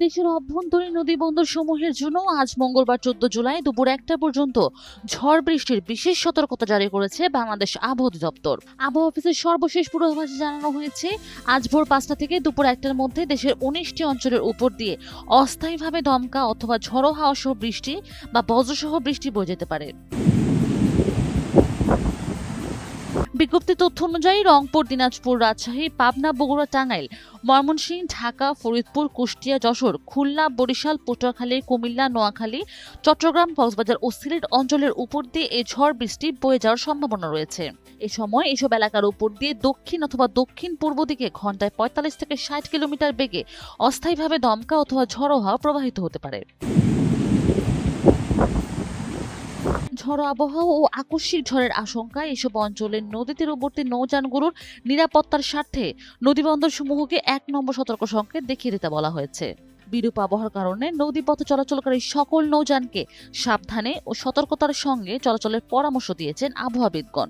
দেশের অভ্যন্তরীণ নদীবন্দর সমূহের জন্য আজ মঙ্গলবার 14 জুলাই দুপুর 1টা পর্যন্ত ঝড় বৃষ্টির বিশেষ সতর্কতা জারি করেছে বাংলাদেশ আবহাওয়া অধিদপ্তর। আবহাওয়া অফিসের সর্বশেষ পূর্বাভাসে জানানো হয়েছে, আজ ভোর 5টা থেকে দুপুর 1টার মধ্যে দেশের 19টি অঞ্চলের উপর দিয়ে অস্থায়ীভাবে দমকা অথবা ঝড়ো হাওয়া সহ বৃষ্টি বা বজ্রসহ বৃষ্টি বয়ে যেতে পারে। বিজ্ঞপ্তি তথ্য অনুযায়ী রংপুর, দিনাজপুর, রাজশাহী, পাবনা, বগুড়া, টাঙ্গাইল, ময়মনসিংহ, ঢাকা, ফরিদপুর, কুষ্টিয়া, যশোর, খুলনা, বরিশাল, পটুয়াখালী, কুমিল্লা, নোয়াখালী, চট্টগ্রাম, কক্সবাজার ও সিলেট অঞ্চলের উপর দিয়ে এই ঝড় বৃষ্টি বয়ে যাওয়ার সম্ভাবনা রয়েছে। এ সময় এসব এলাকার উপর দিয়ে দক্ষিণ অথবা দক্ষিণ পূর্ব দিকে ঘন্টায় 45 থেকে 60 কিলোমিটার বেগে অস্থায়ীভাবে দমকা অথবা ঝড়ো হাওয়া প্রবাহিত হতে পারে। ঝড়ো আবহাওয়া ও আকস্মিক ঝড়ের আশঙ্কায় এসব অঞ্চলের নদী তীরবর্তী নৌযানগুলোর নিরাপত্তার স্বার্থে নদীবন্দর সমূহকে 1 নম্বর সতর্ক সংকেত দেখিয়ে দিতে বলা হয়েছে। বিরূপ আবহাওয়ার কারণে নদীপথে চলাচলকারী সকল নৌযানকে সাবধানে ও সতর্কতার সঙ্গে চলাচলের পরামর্শ দিয়েছেন আবহাওয়াবিদগণ।